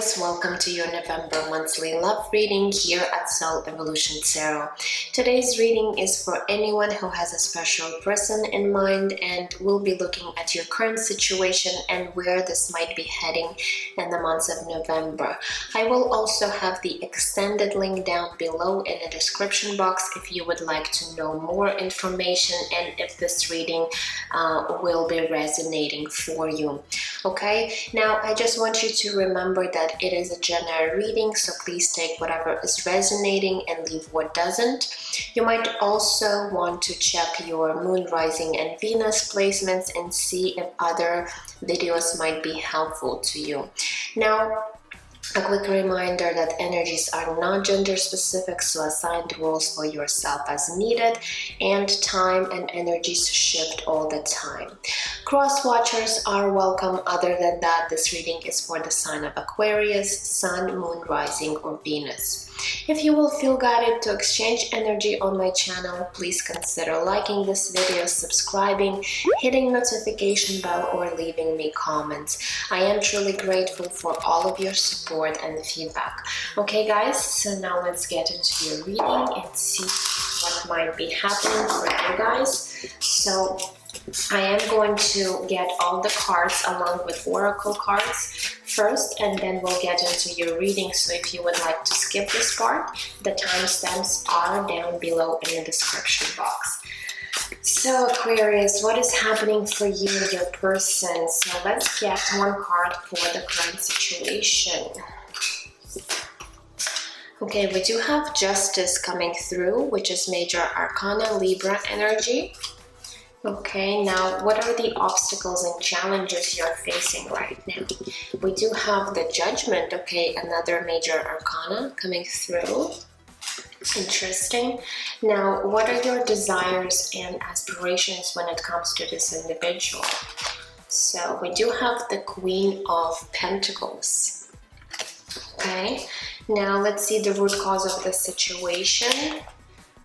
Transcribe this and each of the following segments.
Aquarius, welcome to your November monthly love reading here at Soul Evolution Tarot. Today's reading is for anyone who has a special person in mind, and we'll be looking at your current situation and where this might be heading in the months of November. I will also have the extended link down below in the description box if you would like to know more information and if this reading will be resonating for you. Okay, now I just want you to remember that it is a general reading, so please take whatever is resonating and leave what doesn't. You might also want to check your moon, rising, and Venus placements and see if other videos might be helpful to you. Now, a quick reminder that energies are not gender specific, so assign the rules for yourself as needed, and time and energies shift all the time. Cross watchers are welcome. Other than that, this reading is for the sign of Aquarius, Sun, Moon, Rising, or Venus. If you will feel guided to exchange energy on my channel, please consider liking this video, subscribing, hitting notification bell, or leaving me comments. I am truly grateful for all of your support and feedback. Okay guys, so now let's get into your reading and see what might be happening for you guys. So I am going to get all the cards along with oracle cards first, and then we'll get into your reading. So if you would like to skip this part, the timestamps are down below in the description box. So Aquarius, what is happening for you and your person? So let's get one card for the current situation. Okay, we do have Justice coming through, which is Major Arcana, Libra energy. Okay, now what are the obstacles and challenges you're facing right now? We do have the Judgment, okay, another Major Arcana coming through. Interesting. Now, what are your desires and aspirations when it comes to this individual? So we do have the Queen of Pentacles. Okay, now let's see the root cause of the situation.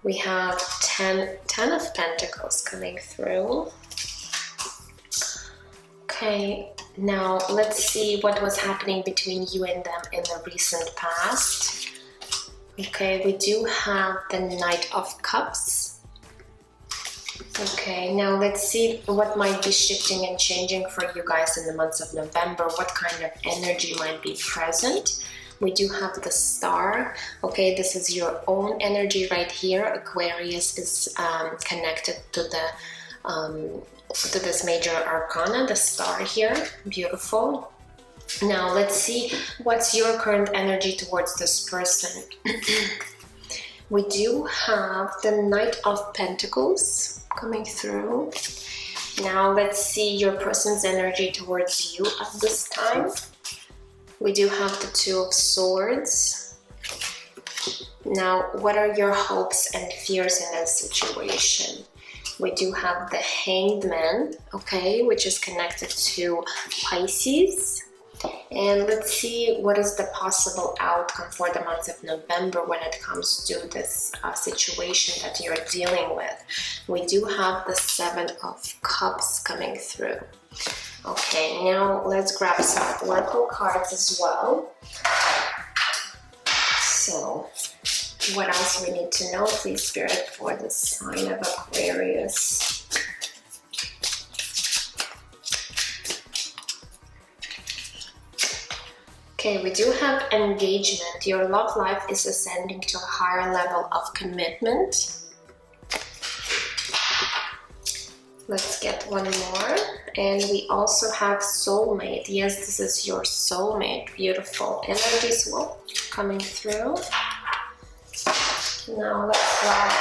We have 10 of Pentacles coming through. Okay, now let's see what was happening between you and them in the recent past. Okay, we do have the Knight of Cups. Okay, now let's see what might be shifting and changing for you guys in the months of November. What kind of energy might be present? We do have the Star. Okay, this is your own energy right here. Aquarius is connected to the to this Major Arcana, the Star here. Beautiful. Now let's see what's your current energy towards this person. We do have the Knight of Pentacles coming through. Now let's see your person's energy towards you at this time. We do have the Two of Swords. Now, what are your hopes and fears in this situation? We do have the Hanged Man, okay, which is connected to Pisces. And let's see what is the possible outcome for the month of November when it comes to this situation that you're dealing with. We do have the Seven of Cups coming through. Okay, now let's grab some oracle cards as well. So, what else we need to know, please, Spirit, for the sign of Aquarius? Okay, we do have engagement. Your love life is ascending to a higher level of commitment. Let's get one more. And we also have soulmate. Yes, this is your soulmate. Beautiful energies will coming through. Now let's grab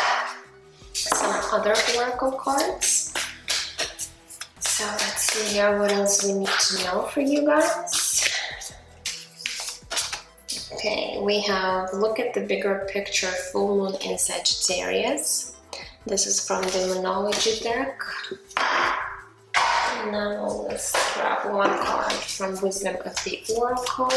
some other oracle cards. So let's see here what else we need to know for you guys. Okay, we have look at the bigger picture, full moon in Sagittarius. This is from the Moonology deck. Now let's grab one card from Wisdom of the Oracle.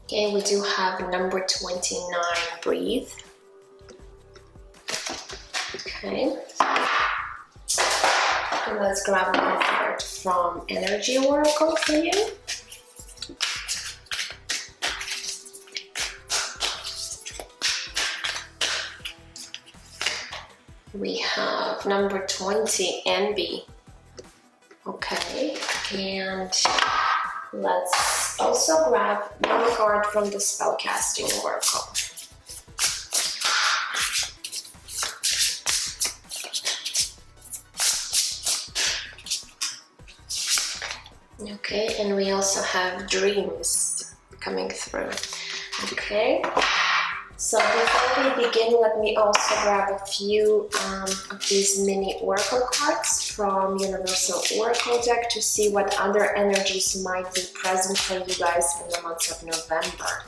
Okay, we do have number 29, breathe. Okay. And let's grab one card from Energy Oracle for you. We have number 20, Envy. Okay, and let's also grab one card from the Spellcasting Oracle. Okay, and we also have Dreams coming through. Okay, so before we begin, let me also grab a few of these mini oracle cards from Universal Oracle deck to see what other energies might be present for you guys in the month of November.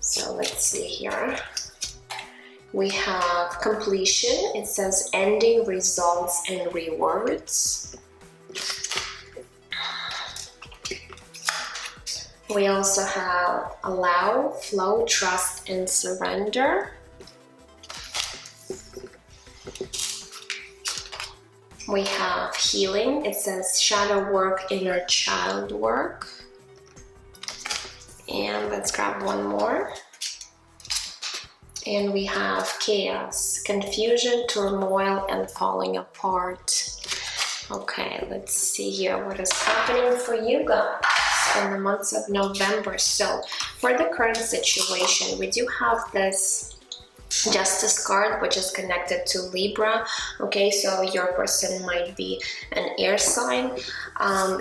So let's see here. We have Completion. It says ending, results, and rewards. We also have Allow, Flow, Trust, and Surrender. We have Healing. It says Shadow Work, Inner Child Work. And let's grab one more. And we have Chaos, Confusion, Turmoil, and Falling Apart. Okay, let's see here what is happening for you guys in the months of November. So for the current situation, we do have this Justice card, which is connected to Libra. Okay, so your person might be an air sign.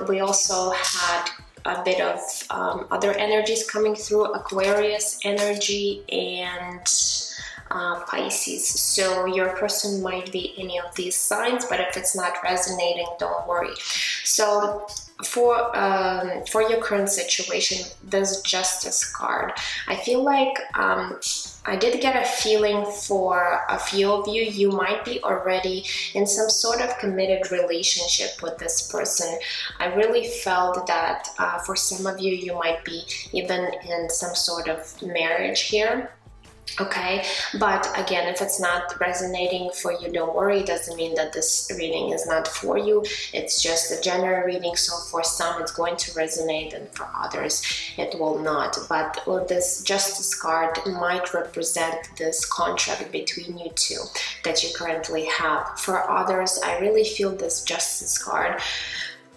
We also had a bit of other energies coming through, Aquarius energy and Pisces. So your person might be any of these signs, but if it's not resonating, don't worry. So for your current situation, this Justice card, I feel like I did get a feeling for a few of you, you might be already in some sort of committed relationship with this person. I really felt that for some of you, you might be even in some sort of marriage here. Okay, but again, if it's not resonating for you, don't worry. It doesn't mean that this reading is not for you. It's just a general reading, so for some it's going to resonate and for others it will not. But this Justice card might represent this contract between you two that you currently have. For others, I really feel this Justice card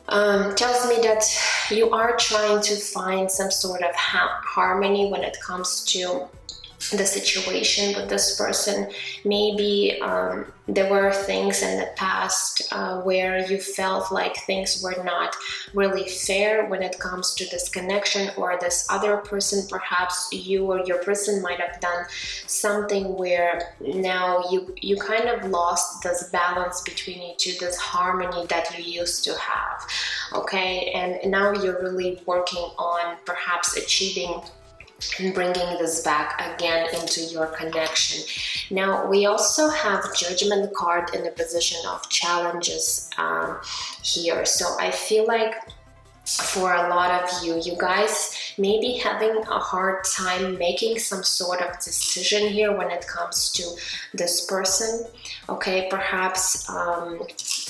tells me that you are trying to find some sort of harmony when it comes to the situation with this person. Maybe there were things in the past where you felt like things were not really fair when it comes to this connection, or this other person, perhaps you or your person might have done something where now you kind of lost this balance between you two, this harmony that you used to have. Okay, and now you're really working on perhaps achieving and bringing this back again into your connection. Now we also have Judgment card in the position of challenges here. So I feel like for a lot of you guys may be having a hard time making some sort of decision here when it comes to this person. Okay, perhaps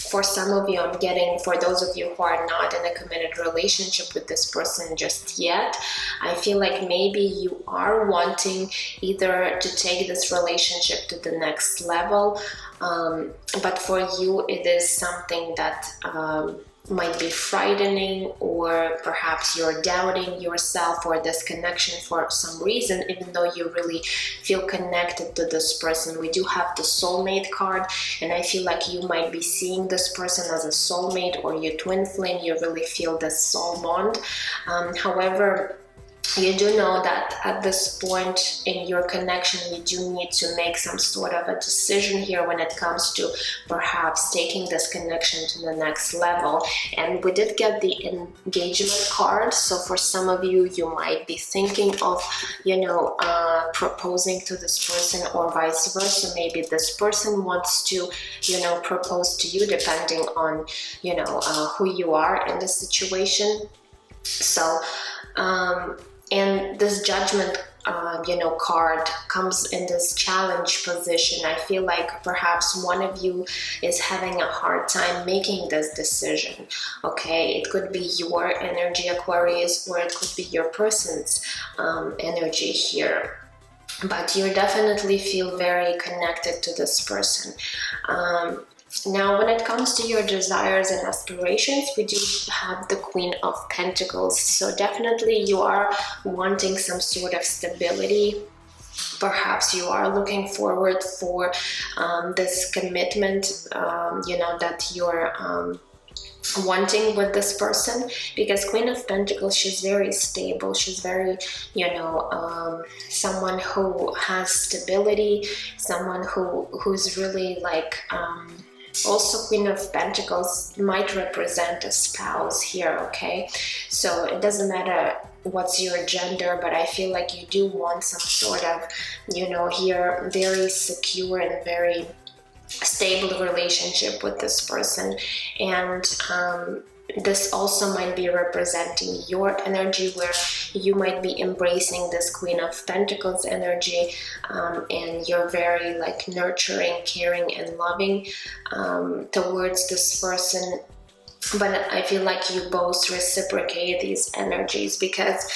for some of you, I'm getting, for those of you who are not in a committed relationship with this person just yet, I feel like maybe you are wanting either to take this relationship to the next level, but for you it is something that might be frightening, or perhaps you're doubting yourself or this connection for some reason, even though you really feel connected to this person. We do have the Soulmate card, and I feel like you might be seeing this person as a soulmate or your twin flame. You really feel this soul bond. However, you do know that at this point in your connection, you do need to make some sort of a decision here when it comes to perhaps taking this connection to the next level. And we did get the Engagement card. So for some of you, you might be thinking of, proposing to this person, or vice versa. Maybe this person wants to, propose to you, depending on, who you are in the situation. So, and this Judgment card comes in this challenge position. I feel like perhaps one of you is having a hard time making this decision. Okay, it could be your energy, Aquarius, or it could be your person's energy here. But you definitely feel very connected to this person. Now, when it comes to your desires and aspirations, we do have the Queen of Pentacles. So definitely you are wanting some sort of stability. Perhaps you are looking forward for this commitment, that you're wanting with this person, because Queen of Pentacles, she's very stable, she's very someone who has stability, someone who's really like also Queen of Pentacles might represent a spouse here. Okay, so it doesn't matter what's your gender, but I feel like you do want some sort of here very secure and very stable relationship with this person. And this also might be representing your energy, where you might be embracing this Queen of Pentacles energy, and you're very like nurturing, caring, and loving towards this person. But I feel like you both reciprocate these energies, because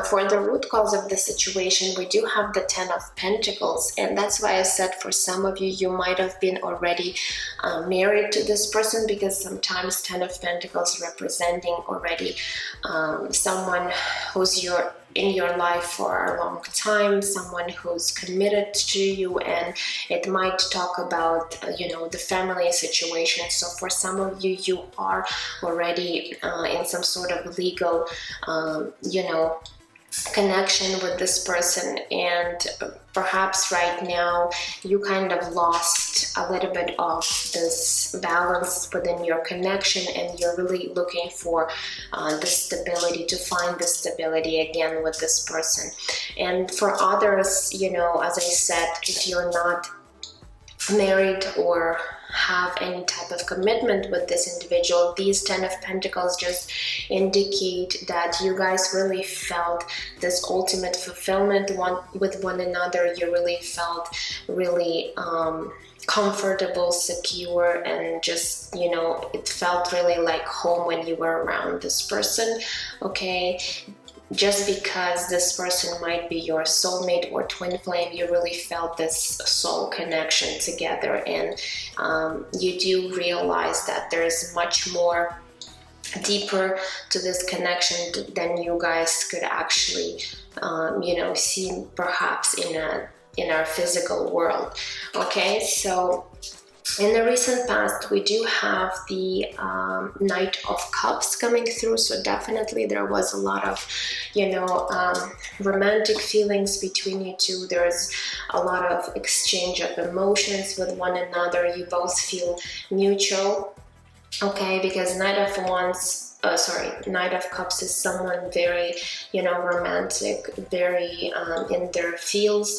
for the root cause of the situation, we do have the Ten of Pentacles. And that's why I said for some of you, you might have been already married to this person, because sometimes Ten of Pentacles representing already someone who's in your life for a long time, someone who's committed to you, and it might talk about the family situation. So for some of you, you are already in some sort of legal connection with this person, and perhaps right now you kind of lost a little bit of this balance within your connection, and you're really looking for the stability, to find the stability again with this person. And for others, as I said, if you're not married or have any type of commitment with this individual, these Ten of Pentacles just indicate that you guys really felt this ultimate fulfillment with one another. You really felt really comfortable, secure, and just it felt really like home when you were around this person. Okay, just because this person might be your soulmate or twin flame, you really felt this soul connection together, and you do realize that there's much more deeper to this connection than you guys could actually see perhaps in our physical world. Okay, so in the recent past, we do have the Knight of Cups coming through. So definitely there was a lot of, romantic feelings between you two. There's a lot of exchange of emotions with one another. You both feel mutual. Okay, because Knight of Cups is someone very, romantic, very in their feelings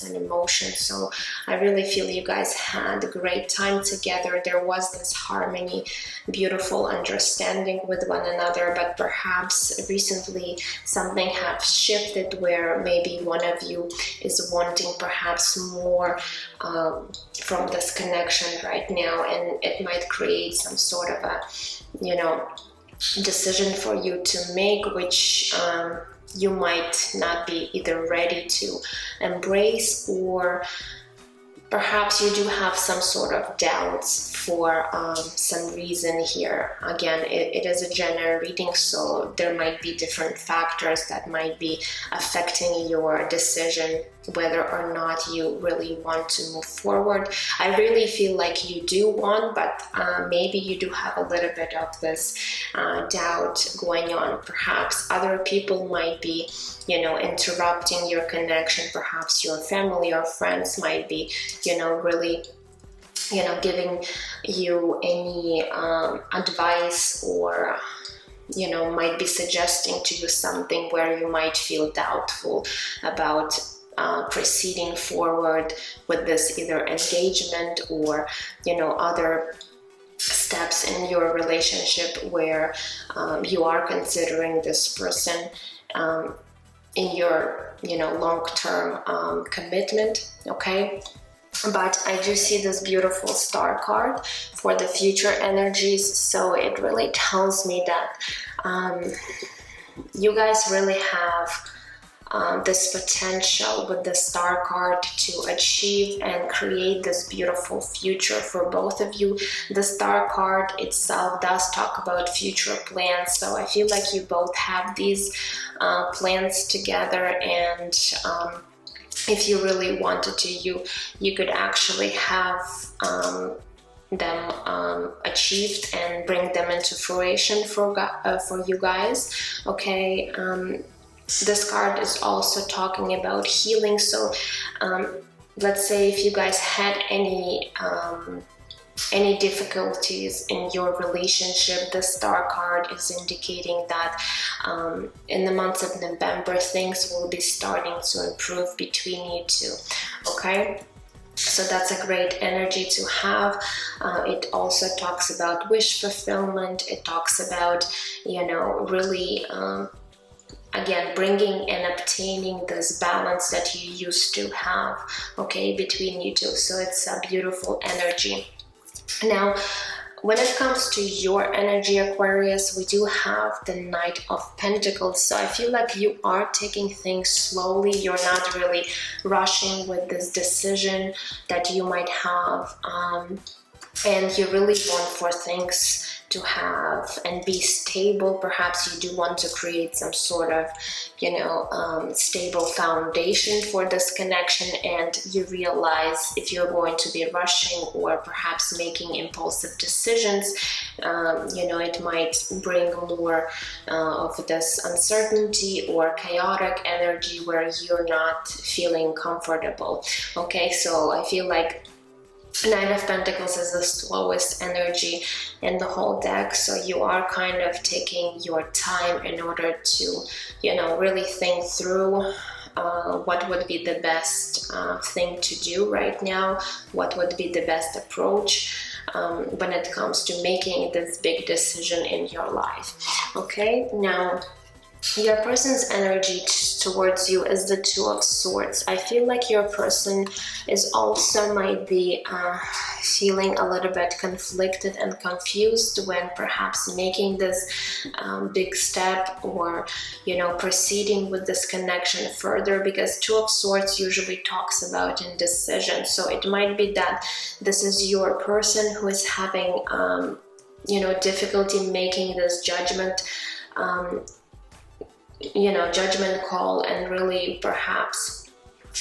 and emotions. So I really feel you guys had a great time together. There was this harmony, beautiful understanding with one another, but perhaps recently something has shifted where maybe one of you is wanting perhaps more from this connection right now, and it might create some sort of a decision for you to make, which you might not be either ready to embrace, or perhaps you do have some sort of doubts for some reason here. Again, it is a general reading, so there might be different factors that might be affecting your decision whether or not you really want to move forward. I really feel like you do want, but maybe you do have a little bit of this doubt going on. Perhaps other people might be, interrupting your connection. Perhaps your family or friends might be, really giving you any advice, or might be suggesting to you something where you might feel doubtful about proceeding forward with this either engagement or other steps in your relationship where you are considering this person. in your, you know, long-term commitment, okay? But I do see this beautiful star card for the future energies, so it really tells me that you guys really have this potential with the star card to achieve and create this beautiful future for both of you. The star card itself does talk about future plans, so I feel like you both have these plans together, and if you really wanted to, you could actually have them achieved and bring them into fruition for you guys, okay? This card is also talking about healing, so let's say if you guys had any difficulties in your relationship, the star card is indicating that in the month of November things will be starting to improve between you two, okay? So that's a great energy to have. It also talks about wish fulfillment. It talks about, you know, really again, bringing and obtaining this balance that you used to have, okay, between you two. So it's a beautiful energy. Now, when it comes to your energy, Aquarius, we do have the Knight of Pentacles. So I feel like you are taking things slowly. You're not really rushing with this decision that you might have. And you really want for things to have and be stable. Perhaps you do want to create some sort of, you know, stable foundation for this connection, and you realize if you're going to be rushing or perhaps making impulsive decisions, you know, it might bring more of this uncertainty or chaotic energy where you're not feeling comfortable, okay? So I feel like Nine of Pentacles is the slowest energy in the whole deck, so you are kind of taking your time in order to, you know, really think through what would be the best thing to do right now, what would be the best approach when it comes to making this big decision in your life, okay? Now, your person's energy towards you is the Two of Swords. I feel like your person is also might be feeling a little bit conflicted and confused when perhaps making this big step or, you know, proceeding with this connection further, because Two of Swords usually talks about indecision. So it might be that this is your person who is having, you know, difficulty making this judgment, you know, judgment call, and really perhaps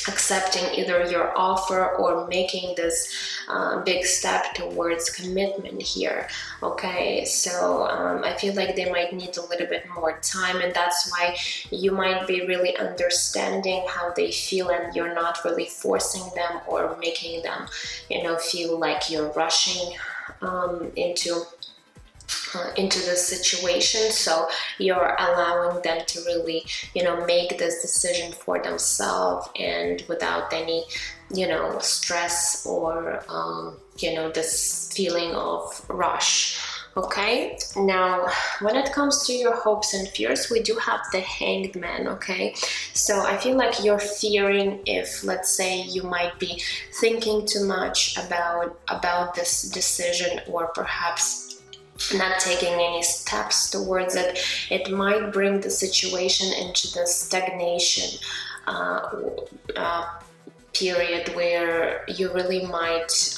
accepting either your offer or making this big step towards commitment here, okay? So I feel like they might need a little bit more time, and that's why you might be really understanding how they feel, and you're not really forcing them or making them, you know, feel like you're rushing into this situation. So you're allowing them to really, you know, make this decision for themselves and without any, you know, stress or you know, this feeling of rush, okay? Now, when it comes to your hopes and fears, we do have the Hanged Man, okay? So I feel like you're fearing if, let's say, you might be thinking too much about this decision, or perhaps not taking any steps towards it. It might bring the situation into the stagnation period where you really might,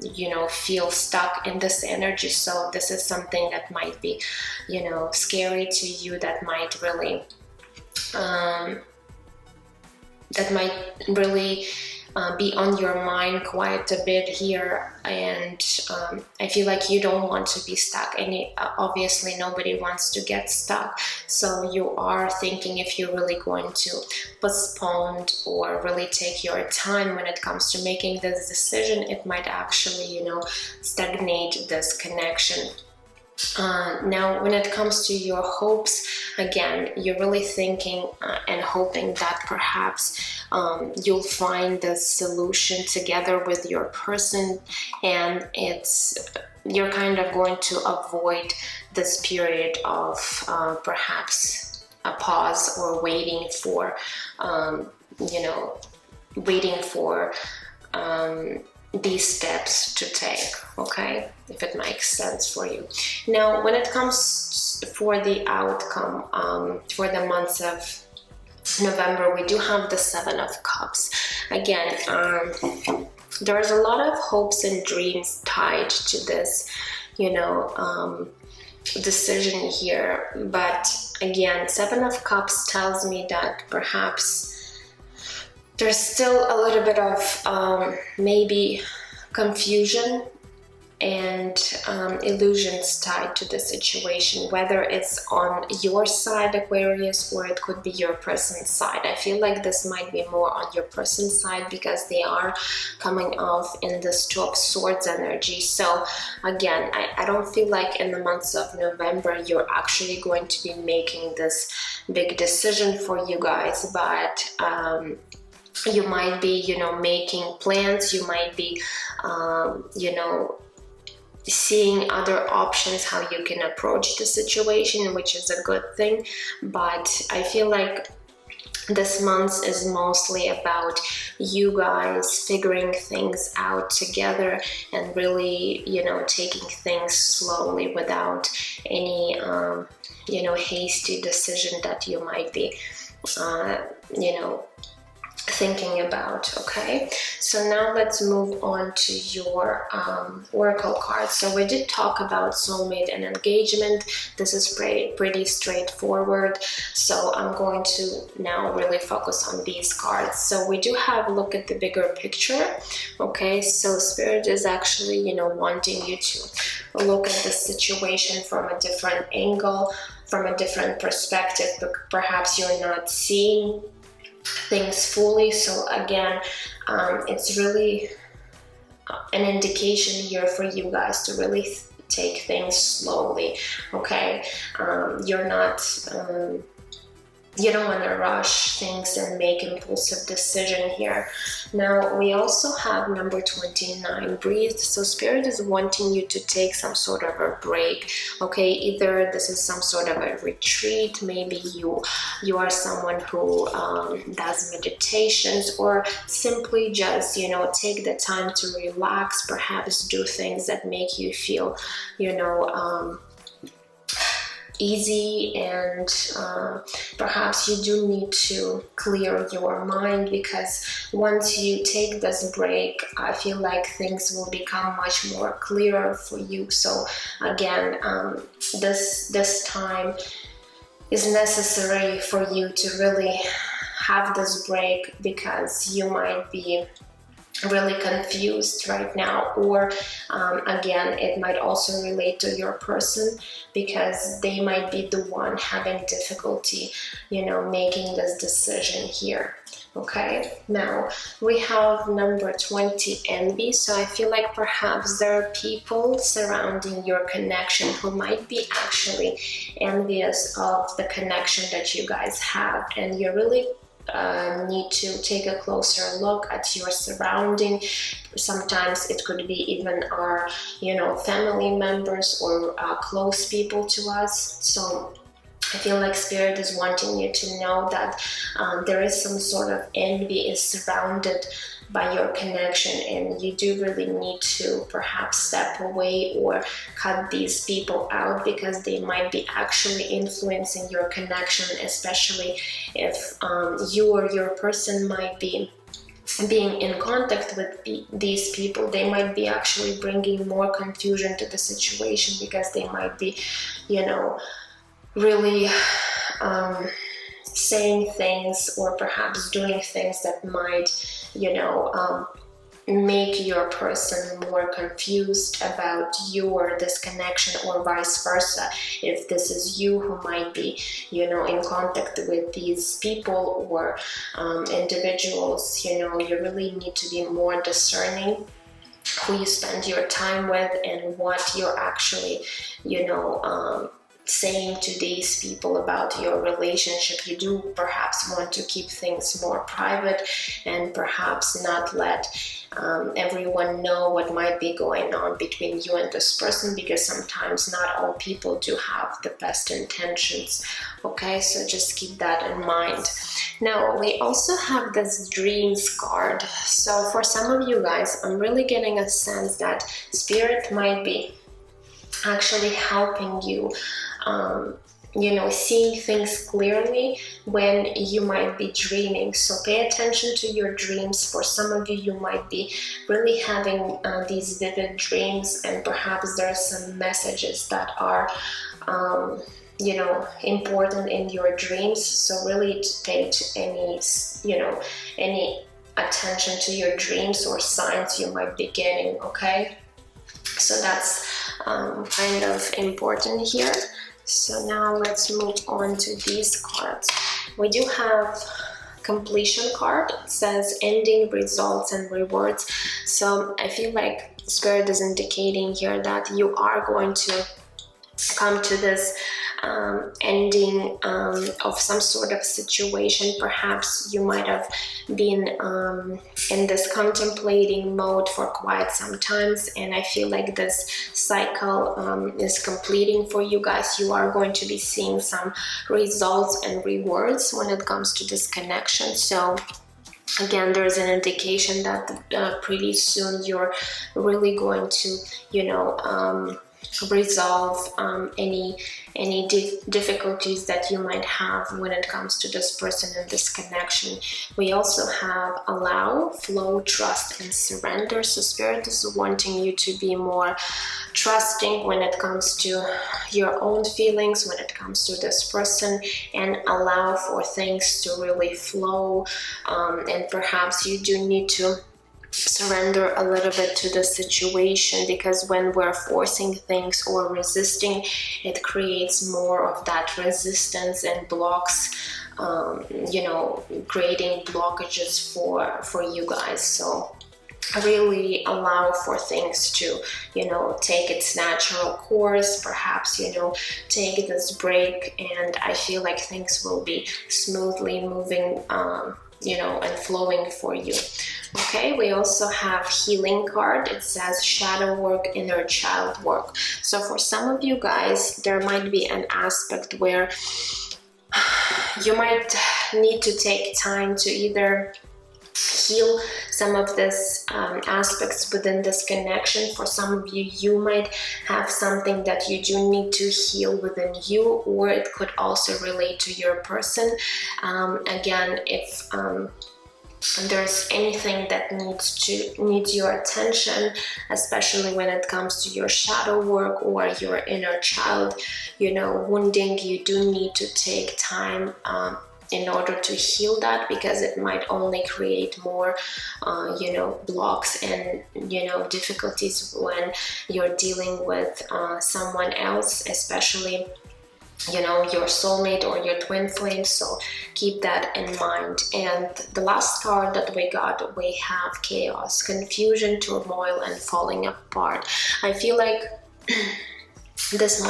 you know, feel stuck in this energy. So this is something that might be, you know, scary to you, that might really, be on your mind quite a bit here, and I feel like you don't want to be stuck. And obviously nobody wants to get stuck, so you are thinking if you're really going to postpone or really take your time when it comes to making this decision, it might actually, you know, stagnate this connection. Now, when it comes to your hopes, again, you're really thinking and hoping that perhaps you'll find the solution together with your person, and you're kind of going to avoid this period of perhaps a pause or waiting for, you know, waiting for these steps to take, okay, if it makes sense for you. Now, when it comes for the outcome for the months of November, we do have the Seven of Cups. Again, there's a lot of hopes and dreams tied to this, you know, decision here. But again, Seven of Cups tells me that perhaps there's still a little bit of maybe confusion and illusions tied to the situation, whether it's on your side, Aquarius, or it could be your person's side. I feel like this might be more on your person's side because they are coming off in this Two of Swords energy. So again, I don't feel like in the months of November you're actually going to be making this big decision for you guys, but you might be, you know, making plans. You might be, you know, seeing other options how you can approach the situation, which is a good thing. But I feel like this month is mostly about you guys figuring things out together and really, you know, taking things slowly without any, you know, hasty decision that you might be, you know, thinking about. Okay, so now let's move on to your oracle cards. So we did talk about soulmate and engagement. This is pretty straightforward, so I'm going to now really focus on these cards. So we do have a look at the bigger picture. Okay, so Spirit is actually, you know, wanting you to look at the situation from a different angle, from a different perspective, but perhaps you're not seeing things fully. So again, it's really an indication here for you guys to really take things slowly. Okay, you're not you don't want to rush things and make impulsive decision here. Now we also have number 29, breathe. So Spirit is wanting you to take some sort of a break. Okay, either this is some sort of a retreat, maybe you are someone who does meditations, or simply just, you know, take the time to relax, perhaps do things that make you feel, you know, easy, and perhaps you do need to clear your mind, because once you take this break, I feel like things will become much more clearer for you. So again, this time is necessary for you to really have this break, because you might be really confused right now, or again, it might also relate to your person, because they might be the one having difficulty, you know, making this decision here. Okay, now we have number 20, envy. So I feel like perhaps there are people surrounding your connection who might be actually envious of the connection that you guys have, and you're really need to take a closer look at your surrounding. Sometimes it could be even our, you know, family members or close people to us. So I feel like Spirit is wanting you to know that there is some sort of envy is surrounded by your connection, and you do really need to perhaps step away or cut these people out, because they might be actually influencing your connection, especially if you or your person might be being in contact with these people. They might be actually bringing more confusion to the situation, because they might be, you know, really saying things or perhaps doing things that might, you know, make your person more confused about you or this connection, or vice versa. If this is you who might be, you know, in contact with these people or individuals, you know, you really need to be more discerning who you spend your time with and what you're actually, you know, saying to these people about your relationship. You do perhaps want to keep things more private and perhaps not let everyone know what might be going on between you and this person, because sometimes not all people do have the best intentions. Okay, so just keep that in mind. Now we also have this dreams card. So for some of you guys, I'm really getting a sense that spirit might be actually helping you, seeing things clearly when you might be dreaming. So pay attention to your dreams. For some of you, you might be really having these vivid dreams, and perhaps there are some messages that are important in your dreams. So really pay any attention to your dreams or signs you might be getting. Okay, so that's kind of important here. So now let's move on to these cards. We do have completion card. It says ending, results, and rewards. So I feel like Spirit is indicating here that you are going to come to this ending of some sort of situation. Perhaps you might have been in this contemplating mode for quite some times, and I feel like this cycle is completing for you guys. You are going to be seeing some results and rewards when it comes to this connection. So again, there's an indication that pretty soon you're really going to resolve any difficulties that you might have when it comes to this person and this connection. We also have allow, flow, trust, and surrender. So Spirit is wanting you to be more trusting when it comes to your own feelings, when it comes to this person, and allow for things to really flow. And perhaps you do need to surrender a little bit to the situation, because when we're forcing things or resisting, it creates more of that resistance and blocks, creating blockages for you guys. So really allow for things to take its natural course. Perhaps take this break, and I feel like things will be smoothly moving and flowing for you. Okay, we also have healing card. It says shadow work, inner child work. So for some of you guys, there might be an aspect where you might need to take time to either heal some of this aspects within this connection. For some of you, you might have something that you do need to heal within you, or it could also relate to your person. Again, if there's anything that needs your attention, especially when it comes to your shadow work or your inner child, wounding, you do need to take time in order to heal that, because it might only create more blocks and difficulties when you're dealing with someone else, especially your soulmate or your twin flame. So keep that in mind. And the last card that we got, we have chaos, confusion, turmoil, and falling apart. I feel like this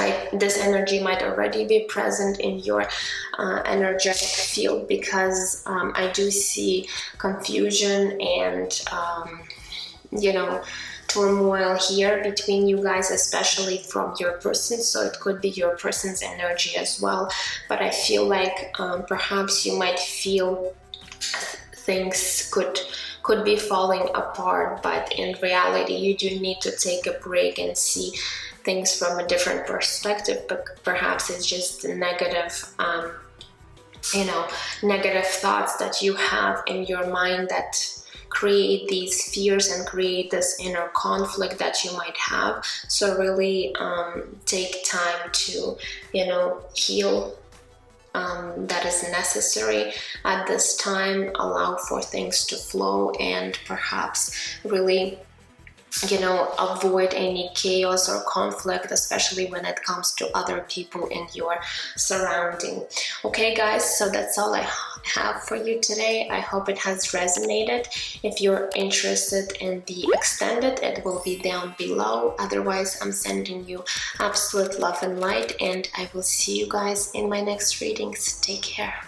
energy might already be present in your energetic field, because I do see confusion and turmoil here between you guys, especially from your person. So it could be your person's energy as well, but I feel like perhaps you might feel things could be falling apart, but in reality you do need to take a break and see things from a different perspective. But perhaps it's just the negative negative thoughts that you have in your mind that create these fears and create this inner conflict that you might have. So really take time to heal. That is necessary at this time. Allow for things to flow, and perhaps really avoid any chaos or conflict, especially when it comes to other people in your surrounding. Okay guys, so that's all I have for you today. I hope it has resonated. If you're interested in the extended, it will be down below. Otherwise, I'm sending you absolute love and light, and I will see you guys in my next readings. Take care.